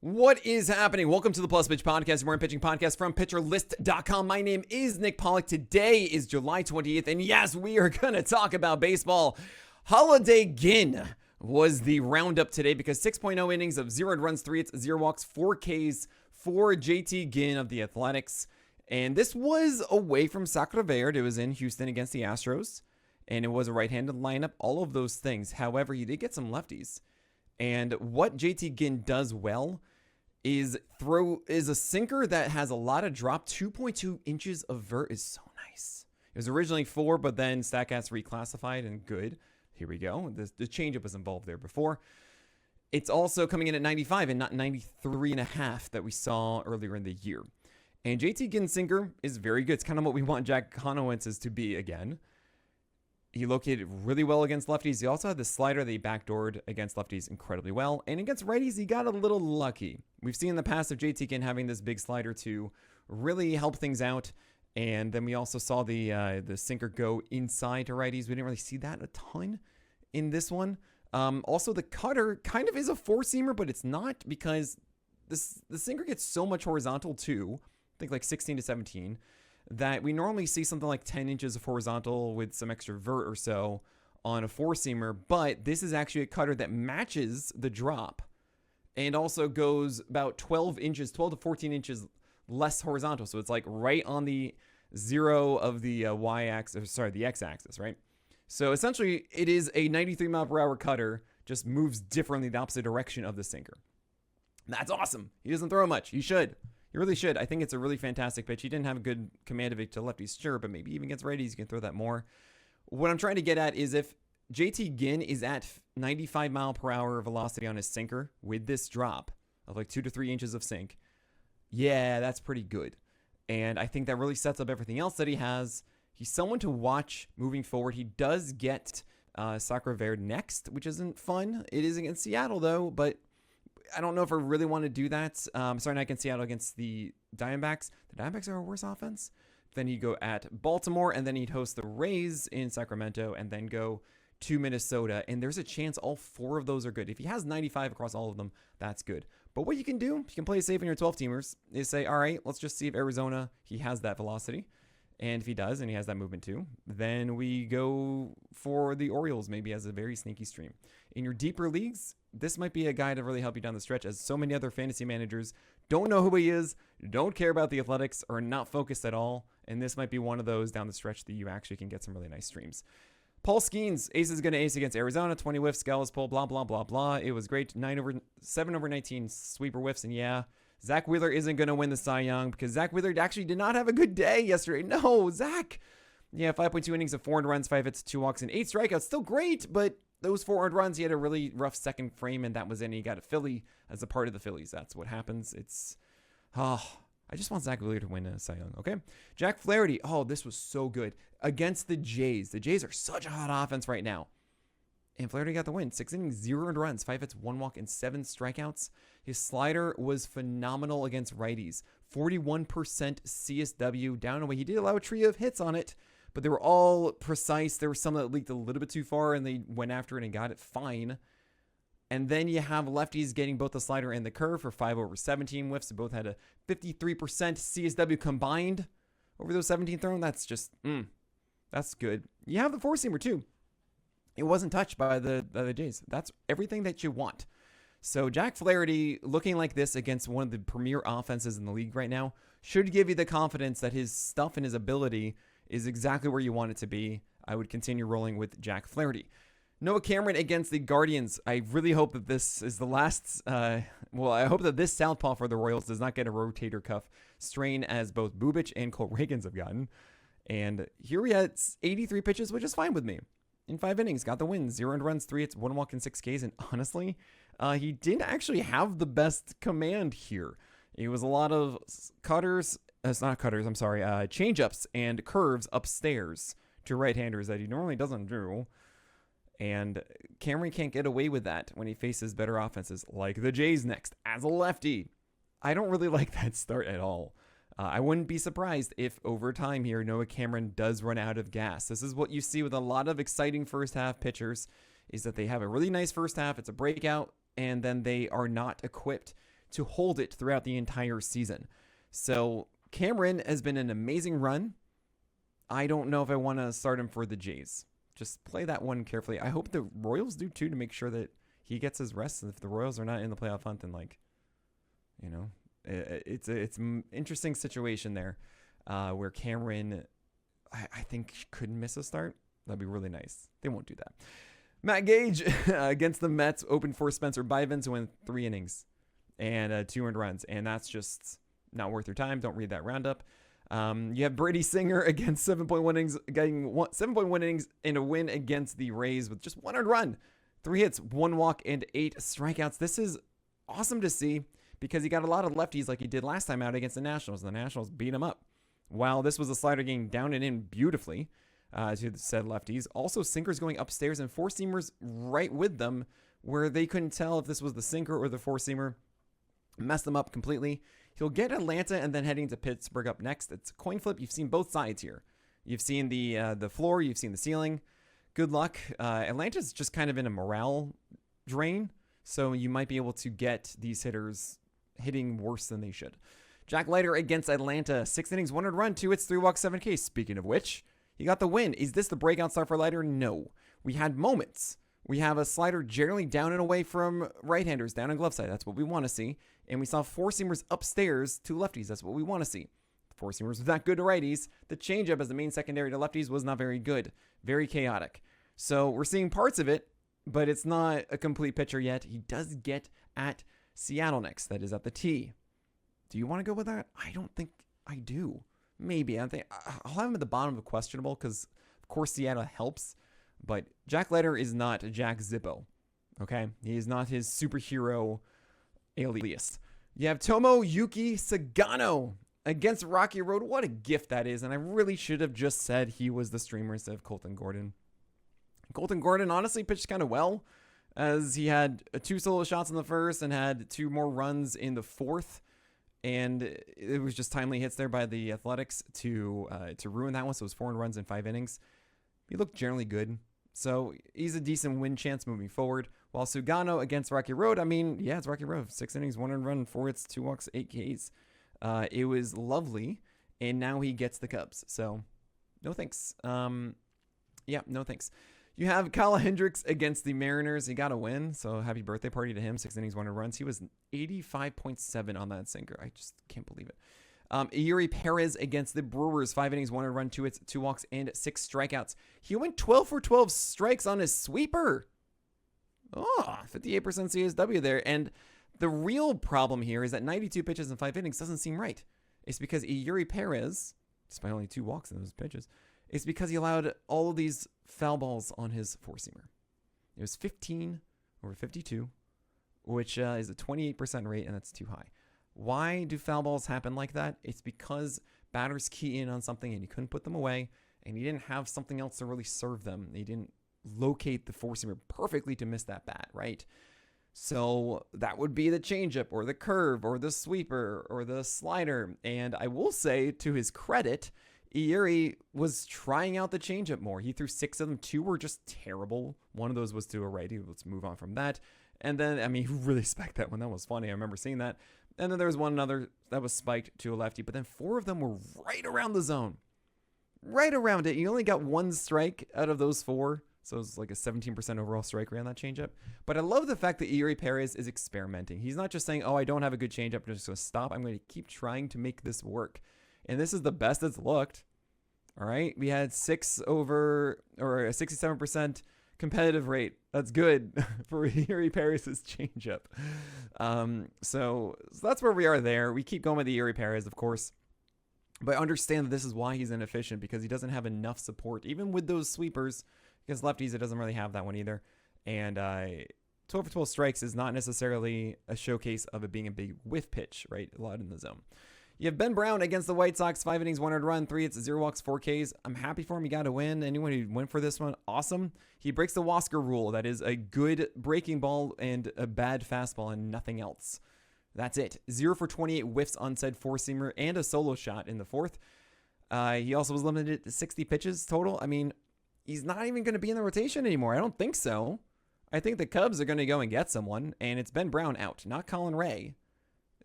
What is happening? Welcome to the Plus Pitch Podcast, more pitching podcast from pitcherlist.com. My name is Nick Pollack. Today is July 28th, and yes, we are going to talk about baseball. Holiday Ginn was the roundup today because 6.0 innings of 0 runs, 3 hits, 0 walks, 4 Ks for JT Ginn of the Athletics. And this was away from Sacra Verde. It was in Houston against the Astros, and it was a right-handed lineup, all of those things. However, he did get some lefties. And what JT Ginn does well is a sinker that has a lot of drop. 2.2 inches of vert is so nice. It was originally 4, but then StatCast reclassified and good. Here we go. The changeup was involved there before. It's also coming in at 95 and not 93.5 that we saw earlier in the year. And JT Ginn's sinker is very good. It's kind of what we want Jack Conowentz's to be again. He located really well against lefties. He also had the slider that he backdoored against lefties incredibly well. And against righties, he got a little lucky. We've seen in the past of JT Ginn having this big slider to really help things out. And then we also saw the sinker go inside to righties. We didn't really see that a ton in this one. Also, the cutter kind of is a four-seamer, but it's not because the sinker gets so much horizontal too. I think like 16 to 17. That we normally see something like 10 inches of horizontal with some extra vert or so on a four-seamer, but this is actually a cutter that matches the drop and also goes about 12 to 14 inches less horizontal. So it's like right on the zero of the the x-axis, right? So essentially it is a 93 mile per hour cutter, just moves differently the opposite direction of the sinker. That's awesome. He doesn't throw much. He should. You really should. I think it's a really fantastic pitch. He didn't have a good command of it to lefties, sure, but maybe even against righties, you can throw that more. What I'm trying to get at is if JT Ginn is at 95 mile per hour velocity on his sinker with this drop of like 2 to 3 inches of sink, yeah, that's pretty good. And I think that really sets up everything else that he has. He's someone to watch moving forward. He does get Sacra Verde next, which isn't fun. It is against Seattle, though, but I don't know if I really want to do that. Sorry, not against Seattle, against the Diamondbacks. The Diamondbacks are a worse offense. Then he'd go at Baltimore, and then he'd host the Rays in Sacramento, and then go to Minnesota. And there's a chance all 4 of those are good. If he has 95 across all of them, that's good. But what you can do, you can play safe in your 12-teamers, is say, all right, let's just see if Arizona, he has that velocity. And if he does, and he has that movement too, then we go for the Orioles, maybe as a very sneaky stream. In your deeper leagues, this might be a guy to really help you down the stretch, as so many other fantasy managers don't know who he is, don't care about the Athletics, are not focused at all, and this might be one of those down the stretch that you actually can get some really nice streams. Paul Skeens, ace is going to ace against Arizona, 20 whiffs, Gallows pull, blah, blah, blah, blah. It was great. 7 over 19 sweeper whiffs, and yeah, Zach Wheeler isn't going to win the Cy Young because Zach Wheeler actually did not have a good day yesterday. No, Zach. Yeah, 5.2 innings of 4 earned runs, 5 hits, 2 walks, and 8 strikeouts. Still great, but those 4 earned runs, he had a really rough second frame, and that was in. He got a Philly as a part of the Phillies. That's what happens. I just want Zach Wheeler to win a Cy Young, okay? Jack Flaherty, this was so good. Against the Jays. The Jays are such a hot offense right now. And Flaherty got the win. 6 innings, 0 earned runs, 5 hits, 1 walk, and 7 strikeouts. His slider was phenomenal against righties. 41% CSW down away. He did allow a trio of hits on it, but they were all precise. There were some that leaked a little bit too far, and they went after it and got it fine. And then you have lefties getting both the slider and the curve for 5 over 17 whiffs. They both had a 53% CSW combined over those 17 thrown. That's just, that's good. You have the four-seamer, too. It wasn't touched by the Jays. That's everything that you want. So Jack Flaherty looking like this against one of the premier offenses in the league right now should give you the confidence that his stuff and his ability is exactly where you want it to be. I would continue rolling with Jack Flaherty. Noah Cameron against the Guardians. I really hope that this is the last. I hope that this southpaw for the Royals does not get a rotator cuff strain as both Bubic and Cole Reagans have gotten. And here we had 83 pitches, which is fine with me. In 5 innings, got the win. 0 earned runs, 3 hits, 1 walk, and 6 Ks. And honestly, he didn't actually have the best command here. It was a lot of changeups and curves upstairs to right-handers that he normally doesn't do. And Cameron can't get away with that when he faces better offenses like the Jays next as a lefty. I don't really like that start at all. I wouldn't be surprised if over time here, Noah Cameron does run out of gas. This is what you see with a lot of exciting first half pitchers, is that they have a really nice first half. It's a breakout, and then they are not equipped to hold it throughout the entire season. So Cameron has been an amazing run. I don't know if I want to start him for the Jays. Just play that one carefully. I hope the Royals do too, to make sure that he gets his rest. And if the Royals are not in the playoff hunt, then it's an interesting situation there, where Cameron, I think, could miss a start. That'd be really nice. They won't do that. Matt Gage against the Mets opened for Spencer Bivens, who went 3 innings and 2 earned runs, and that's just not worth your time. Don't read that roundup. You have Brady Singer against 7.1 innings, getting 7.1 innings in a win against the Rays with just 1 earned run, 3 hits, 1 walk, and 8 strikeouts. This is awesome to see because he got a lot of lefties like he did last time out against the Nationals. The Nationals beat him up. While this was a slider getting down and in beautifully, as you said, lefties. Also, sinkers going upstairs and 4-seamers right with them, where they couldn't tell if this was the sinker or the 4-seamer. Messed them up completely. He'll get Atlanta and then heading to Pittsburgh up next. It's a coin flip. You've seen both sides here. You've seen the floor. You've seen the ceiling. Good luck. Atlanta's just kind of in a morale drain, so you might be able to get these hitters hitting worse than they should. Jack Leiter against Atlanta. 6 innings, 1 earned run, 2 hits, 3 walks, 7 Ks. Speaking of which, he got the win. Is this the breakout start for Leiter? No. We had moments. We have a slider generally down and away from right-handers, down on glove side. That's what we want to see. And we saw 4-seamers upstairs to lefties. That's what we want to see. 4-seamers were not good to righties. The changeup as the main secondary to lefties was not very good. Very chaotic. So we're seeing parts of it, but it's not a complete picture yet. He does get at Seattle next. That is at the T. Do you want to go with that? I don't think I do. Maybe. I think I'll have him at the bottom of the questionable because, of course, Seattle helps. But Jack Leiter is not Jack Zippo. Okay? He is not his superhero alias. You have Tomoyuki Sagano against Rocky Road. What a gift that is. And I really should have just said he was the streamer instead of Colton Gordon. Colton Gordon honestly pitched kind of well, as he had 2 solo shots in the first and had 2 more runs in the fourth. And it was just timely hits there by the Athletics to ruin that one. So it was 4 runs in 5 innings. He looked generally good. So he's a decent win chance moving forward. While Sugano against Rocky Road, I mean, yeah, it's Rocky Road. 6 innings, 1 earned run, 4 hits, 2 walks, 8 Ks. It was lovely. And now he gets the Cubs. So no thanks. Yeah, no thanks. You have Kyle Hendricks against the Mariners. He got a win, so happy birthday party to him. 6 innings, 1 earned runs. He was 85.7 on that sinker. I just can't believe it. Yuri Perez against the Brewers. 5 innings, 1 earned run, 2 hits, 2 walks, and 6 strikeouts. He went 12 for 12 strikes on his sweeper. Oh, 58% CSW there. And the real problem here is that 92 pitches in 5 innings doesn't seem right. It's because Yuri Perez, despite only 2 walks in those pitches, it's because he allowed all of these foul balls on his 4-seamer. It was 15 over 52, which is a 28% rate, and that's too high. Why do foul balls happen like that? It's because batters key in on something and he couldn't put them away, and he didn't have something else to really serve them. He didn't locate the 4-seamer perfectly to miss that bat, right? So that would be the changeup or the curve or the sweeper or the slider. And I will say, to his credit, Iyuri was trying out the changeup more. He threw 6 of them. 2 were just terrible. One of those was to a righty. Let's move on from that. And then, I mean, he really spiked that one. That was funny. I remember seeing that. And then there was one another that was spiked to a lefty. But then 4 of them were right around the zone. Right around it. You only got 1 strike out of those 4. So it was like a 17% overall strike rate on that changeup. But I love the fact that Iyuri Perez is experimenting. He's not just saying, oh, I don't have a good changeup. I'm just going to stop. I'm going to keep trying to make this work. And this is the best it's looked. All right. We had 6 over, or a 67% competitive rate. That's good for Iyuri Perez's changeup. So that's where we are there. We keep going with the Iyuri Perez, of course. But understand that this is why he's inefficient, because he doesn't have enough support. Even with those sweepers, against lefties, it doesn't really have that one either. And 12 for 12 strikes is not necessarily a showcase of it being a big whiff pitch, right? A lot in the zone. You have Ben Brown against the White Sox. 5 innings, 1 earned run, 3 hits, 0 walks, 4 Ks. I'm happy for him. He got a win. Anyone who went for this one, awesome. He breaks the Wasker rule. That is a good breaking ball and a bad fastball and nothing else. That's it. 0 for 28 whiffs on said 4-seamer and a solo shot in the 4th. He also was limited to 60 pitches total. I mean, he's not even going to be in the rotation anymore. I don't think so. I think the Cubs are going to go and get someone, and it's Ben Brown out, not Colin Ray.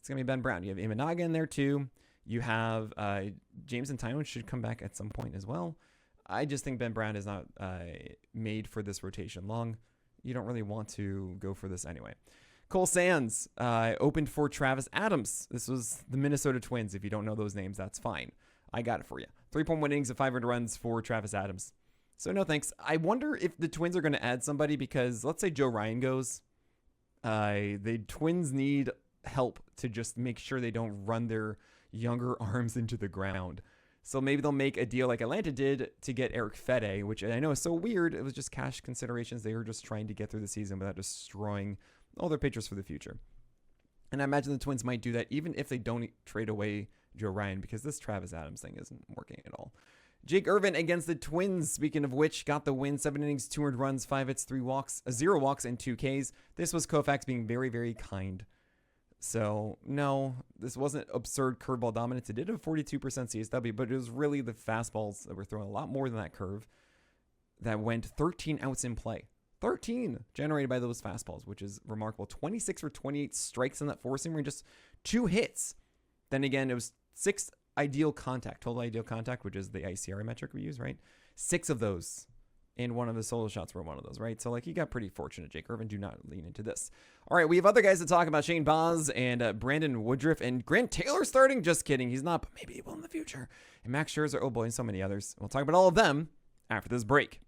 it's going to be Ben Brown. You have Imanaga in there too. You have James and Tywin should come back at some point as well. I just think Ben Brown is not made for this rotation long. You don't really want to go for this anyway. Cole Sands opened for Travis Adams. This was the Minnesota Twins. If you don't know those names, that's fine. I got it for you. 3-point innings of 500 runs for Travis Adams. So no thanks. I wonder if the Twins are going to add somebody because let's say Joe Ryan goes. The Twins need help to just make sure they don't run their younger arms into the ground. So maybe they'll make a deal like Atlanta did to get Eric Fede, which I know is so weird. It was just cash considerations. They were just trying to get through the season without destroying all their pitchers for the future. And I imagine the Twins might do that even if they don't trade away Joe Ryan because this Travis Adams thing isn't working at all. Jake Irvin against the Twins, speaking of which, got the win. 7 innings, 200 runs, 5 hits, 0 walks, and 2 Ks. This was Koufax being very, very kind. So, no, this wasn't absurd curveball dominance. It did have 42% CSW, but it was really the fastballs that were throwing a lot more than that curve that went 13 outs in play. 13 generated by those fastballs, which is remarkable. 26 for 28 strikes in that four-seamer and just 2 hits. Then again, it was 6 ideal contact, total ideal contact, which is the ICR metric we use, right? 6 of those. And one of the solo shots were one of those, right? So, like, he got pretty fortunate. Jake Irvin, do not lean into this. All right, we have other guys to talk about. Shane Baz and Brandon Woodruff. And Grant Taylor starting? Just kidding. He's not, but maybe he will in the future. And Max Scherzer, oh boy, and so many others. We'll talk about all of them after this break.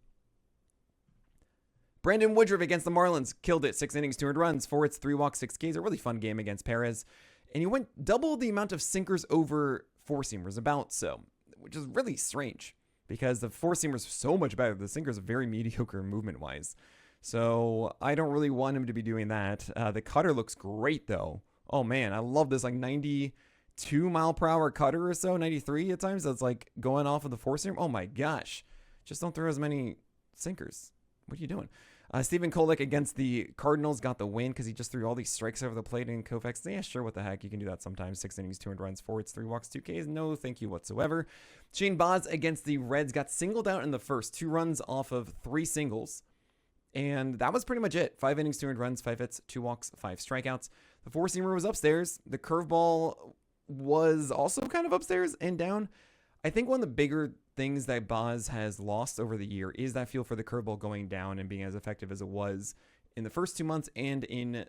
Brandon Woodruff against the Marlins. Killed it. 6 innings, 200 runs, 4 hits, 3 walks, 6 Ks. A really fun game against Perez. And he went double the amount of sinkers over four-seamers, about so, which is really strange. Because the four-seamer is so much better. The sinker is very mediocre movement-wise. So I don't really want him to be doing that. The cutter looks great, though. Oh, man, I love this, like, 92-mile-per-hour cutter or so, 93 at times. That's, like, going off of the four-seamer. Oh, my gosh. Just don't throw as many sinkers. What are you doing? Stephen Pollack against the Cardinals got the win because he just threw all these strikes over the plate. And Koufax, yeah, sure, what the heck? You can do that sometimes. 6 innings, 200 runs, 4 hits, 3 walks, 2 Ks. No, thank you whatsoever. Shane Baz against the Reds got singled out in the first. 2 runs off of 3 singles. And that was pretty much it. 5 innings, 200 runs, 5 hits, 2 walks, 5 strikeouts. The four-seamer was upstairs. The curveball was also kind of upstairs and down. I think one of the bigger things that Baz has lost over the year is that feel for the curveball going down and being as effective as it was in the first 2 months and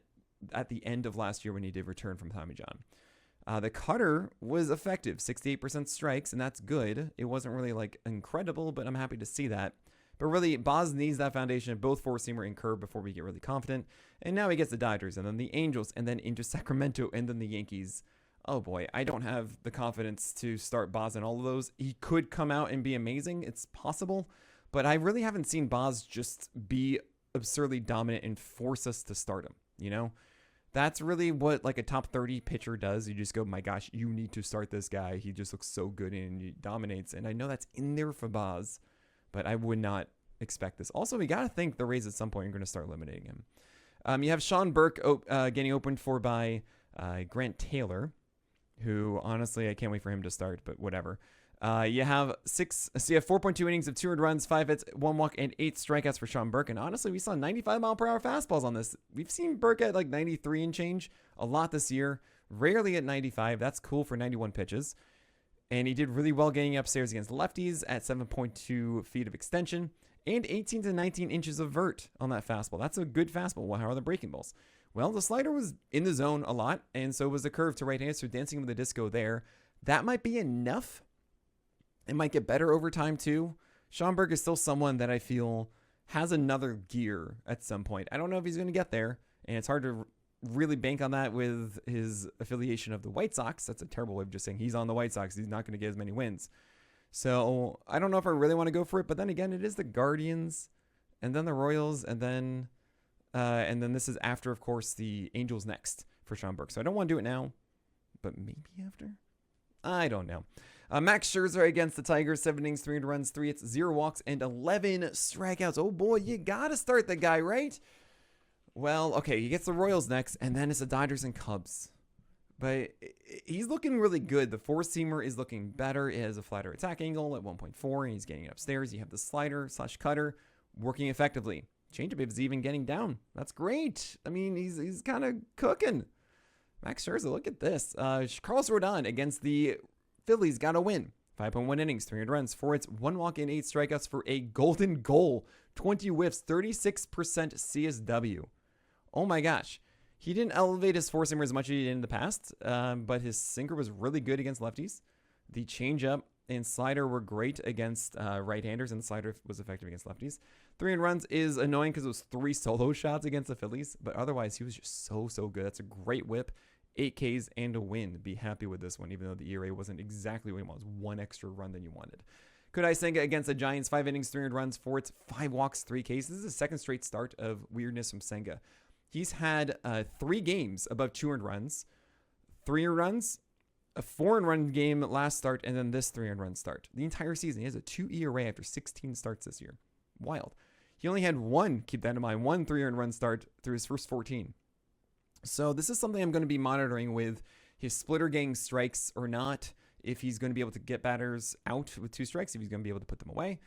at the end of last year when he did return from Tommy John. The cutter was effective, 68% strikes, and that's good. It wasn't really like incredible, but I'm happy to see that. But really, Baz needs that foundation of both four-seamer and curve before we get really confident. And now he gets the Dodgers, and then the Angels, and then into Sacramento, and then the Yankees. Oh boy, I don't have the confidence to start Baz in all of those. He could come out and be amazing. It's possible. But I really haven't seen Baz just be absurdly dominant and force us to start him, you know? That's really what like a top 30 pitcher does. You just go, my gosh, you need to start this guy. He just looks so good and he dominates. And I know that's in there for Baz, but I would not expect this. Also, we got to think the Rays at some point are going to start eliminating him. You have Sean Burke getting opened for by Grant Taylor, who honestly, I can't wait for him to start, but whatever. You have 4.2 innings of 200 runs, 5 hits, 1 walk, and 8 strikeouts for Sean Burke. And honestly, we saw 95-mile-per-hour fastballs on this. We've seen Burke at like 93 and change a lot this year, rarely at 95. That's cool for 91 pitches. And he did really well getting upstairs against lefties at 7.2 feet of extension and 18 to 19 inches of vert on that fastball. That's a good fastball. Well, how are the breaking balls? Well, the slider was in the zone a lot, and so was the curve to right-hand, so dancing with the disco there. That might be enough. It might get better over time, too. Sean Burke is still someone that I feel has another gear at some point. I don't know if he's going to get there, and it's hard to really bank on that with his affiliation of the White Sox. That's a terrible way of just saying he's on the White Sox. He's not going to get as many wins. So I don't know if I really want to go for it, but then again, it is the Guardians, and then the Royals, and then this is after, of course, the Angels next for Sean Burke. So I don't want to do it now, but maybe after? I don't know. Max Scherzer against the Tigers, 7 innings, 300 runs, 3 hits, 0 walks, and 11 strikeouts. Oh boy, you got to start the guy, right? Well, okay, he gets the Royals next, and then it's the Dodgers and Cubs. But he's looking really good. The four-seamer is looking better. It has a flatter attack angle at 1.4, and he's getting it upstairs. You have the slider/cutter working effectively. Changeup is even getting down. That's great. I mean, he's kind of cooking. Max Scherzer, look at this. Carlos Rodon against the Phillies got a win. 5.1 innings, 300 runs, 4 hits, 1 walk, and 8 strikeouts for a golden goal. 20 whiffs, 36% CSW. Oh my gosh. He didn't elevate his four-seamer as much as he did in the past, but his sinker was really good against lefties. The changeup and slider were great against right-handers, and the slider was effective against lefties. 3 runs is annoying because it was 3 solo shots against the Phillies, but otherwise he was just so good. That's a great whip. 8 Ks and a win. Be happy with this one, even though the ERA wasn't exactly what you want. It was 1 extra run than you wanted. Kodai Senga against the Giants, 5 innings, 300 runs, 4 hits, 5 walks, 3 Ks. This is the second straight start of weirdness from Senga. He's had 3 games above 200 runs, 3 runs, a 4-run game last start, and then this 3-run start. The entire season, he has a 2 ERA after 16 starts this year. Wild. He only had one, keep that in mind, one 3-run start through his first 14. So this is something I'm going to be monitoring with his splitter getting strikes or not, if he's going to be able to get batters out with 2 strikes, if he's going to be able to put them away.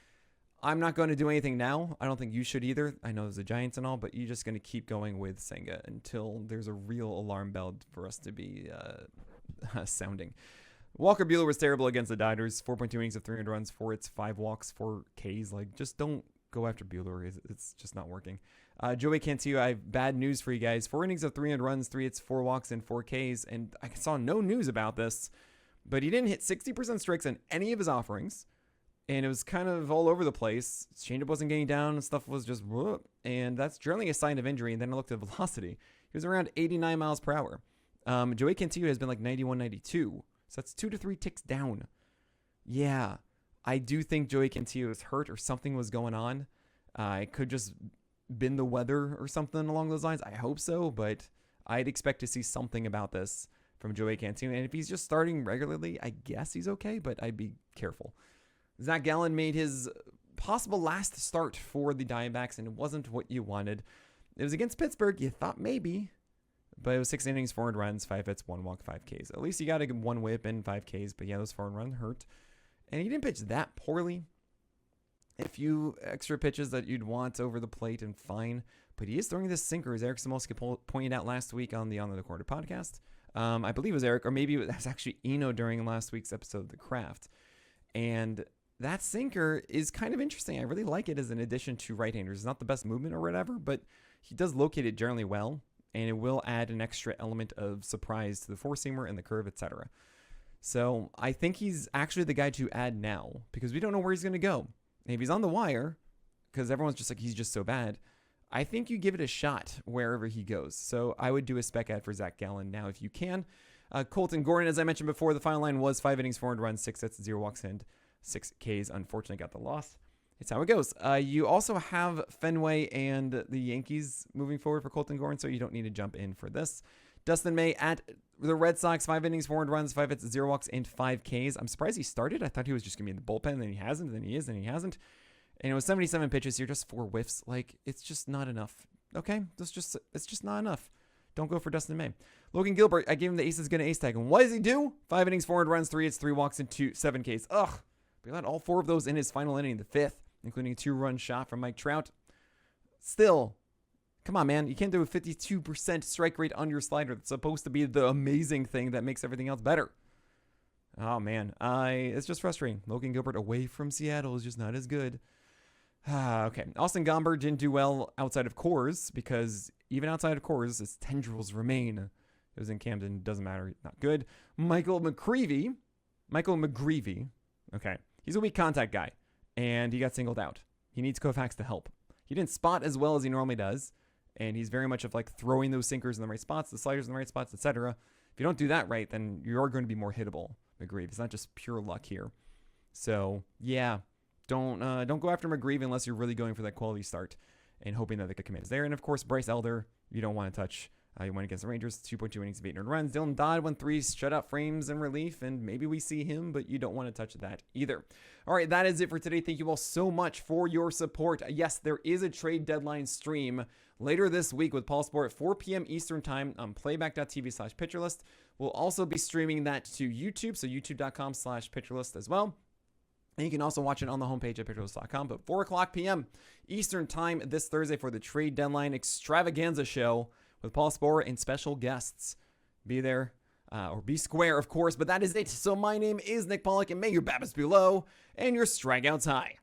I'm not going to do anything now. I don't think you should either. I know there's the Giants and all, but you're just going to keep going with Senga until there's a real alarm bell for us to be sounding. Walker Buehler was terrible against the Dodgers. 4.2 innings of 300 runs, 4 hits, 5 walks, 4 Ks. Like, just don't go after Buehler. It's just not working. Joey Cantillo, I have bad news for you guys. 4 innings of 300 runs, 3 hits, 4 walks, and 4 Ks. And I saw no news about this, but he didn't hit 60% strikes on any of his offerings. And it was kind of all over the place. His changeup wasn't getting down, and stuff was just whoop. And that's generally a sign of injury. And then I looked at velocity. He was around 89 miles per hour. Joey Cantillo has been like 91, 92. So that's 2 to 3 ticks down. Yeah, I do think Joey Cantillo is hurt or something was going on. It could just been the weather or something along those lines. I hope so, but I'd expect to see something about this from Joey Cantillo. And if he's just starting regularly, I guess he's okay, but I'd be careful. Zach Gallen made his possible last start for the Diamondbacks, and it wasn't what you wanted. It was against Pittsburgh. You thought maybe, but it was 6 innings, 400 runs, 5 hits, 1 walk, 5 Ks. At least he got a 1 whip and 5 Ks, but yeah, those 4 runs hurt. And he didn't pitch that poorly. A few extra pitches that you'd want over the plate and fine, but he is throwing this sinker, as Eric Samolsky pointed out last week on the On the Quarter podcast. I believe it was Eric, or maybe it was actually Eno during last week's episode of The Craft. And that sinker is kind of interesting. I really like it as an addition to right-handers. It's not the best movement or whatever, but he does locate it generally well, and it will add an extra element of surprise to the four-seamer and the curve, etc. So I think he's actually the guy to add now, because we don't know where he's going to go. And if he's on the wire, because everyone's just like, he's just so bad, I think you give it a shot wherever he goes. So I would do a spec ad for Zach Gallen now if you can. Colton Gordon, as I mentioned before, the final line was 5 innings, 400 runs, 6 hits, 0 walks, and 6 Ks. Unfortunately, got the loss. It's how it goes. You also have Fenway and the Yankees moving forward for Colton Gordon, so you don't need to jump in for this. Dustin May at the Red Sox, 5 innings, 400 runs, 5 hits, 0 walks, and 5 Ks. I'm surprised he started. I thought he was just going to be in the bullpen, then he hasn't, then he is, then he hasn't. And it was 77 pitches here, just 4 whiffs. Like, it's just not enough. Okay? It's just not enough. Don't go for Dustin May. Logan Gilbert, I gave him the ace is going to ace tag. And what does he do? 5 innings, 400 runs, 3 hits, 3 walks, and 7 Ks. Ugh. But he let all 4 of those in his final inning, the 5th, including a 2-run shot from Mike Trout. Still, come on, man. You can't do a 52% strike rate on your slider. That's supposed to be the amazing thing that makes everything else better. Oh, man. It's just frustrating. Logan Gilbert away from Seattle is just not as good. Okay. Austin Gomber didn't do well outside of Coors, because even outside of Coors, his tendrils remain. It was in Camden. Doesn't matter. Not good. Michael McGreevy. Okay. He's a weak contact guy, and he got singled out. He needs Koufax to help. He didn't spot as well as he normally does, and he's very much of like throwing those sinkers in the right spots, the sliders in the right spots, etc. If you don't do that right, then you're going to be more hittable, McGreevy. It's not just pure luck here. So, yeah, don't go after McGreevy unless you're really going for that quality start and hoping that the command is there. And, of course, Bryce Elder, you don't want to touch. He went against the Rangers, 2.2 innings of 800 runs. Dylan Dodd won 3 shutout frames in relief, and maybe we see him, but you don't want to touch that either. All right, that is it for today. Thank you all so much for your support. Yes, there is a trade deadline stream later this week with Paul Sport at 4 p.m. Eastern Time on playback.tv/pitcherlist. We'll also be streaming that to YouTube, so youtube.com/pitcherlist as well. And you can also watch it on the homepage at pitcherlist.com. But 4 o'clock p.m. Eastern Time this Thursday for the trade deadline extravaganza show with Paul Sporer and special guests. Be there. Or be square, of course, but that is it. So my name is Nick Pollack, and may your BABIPs be low and your strikeouts high.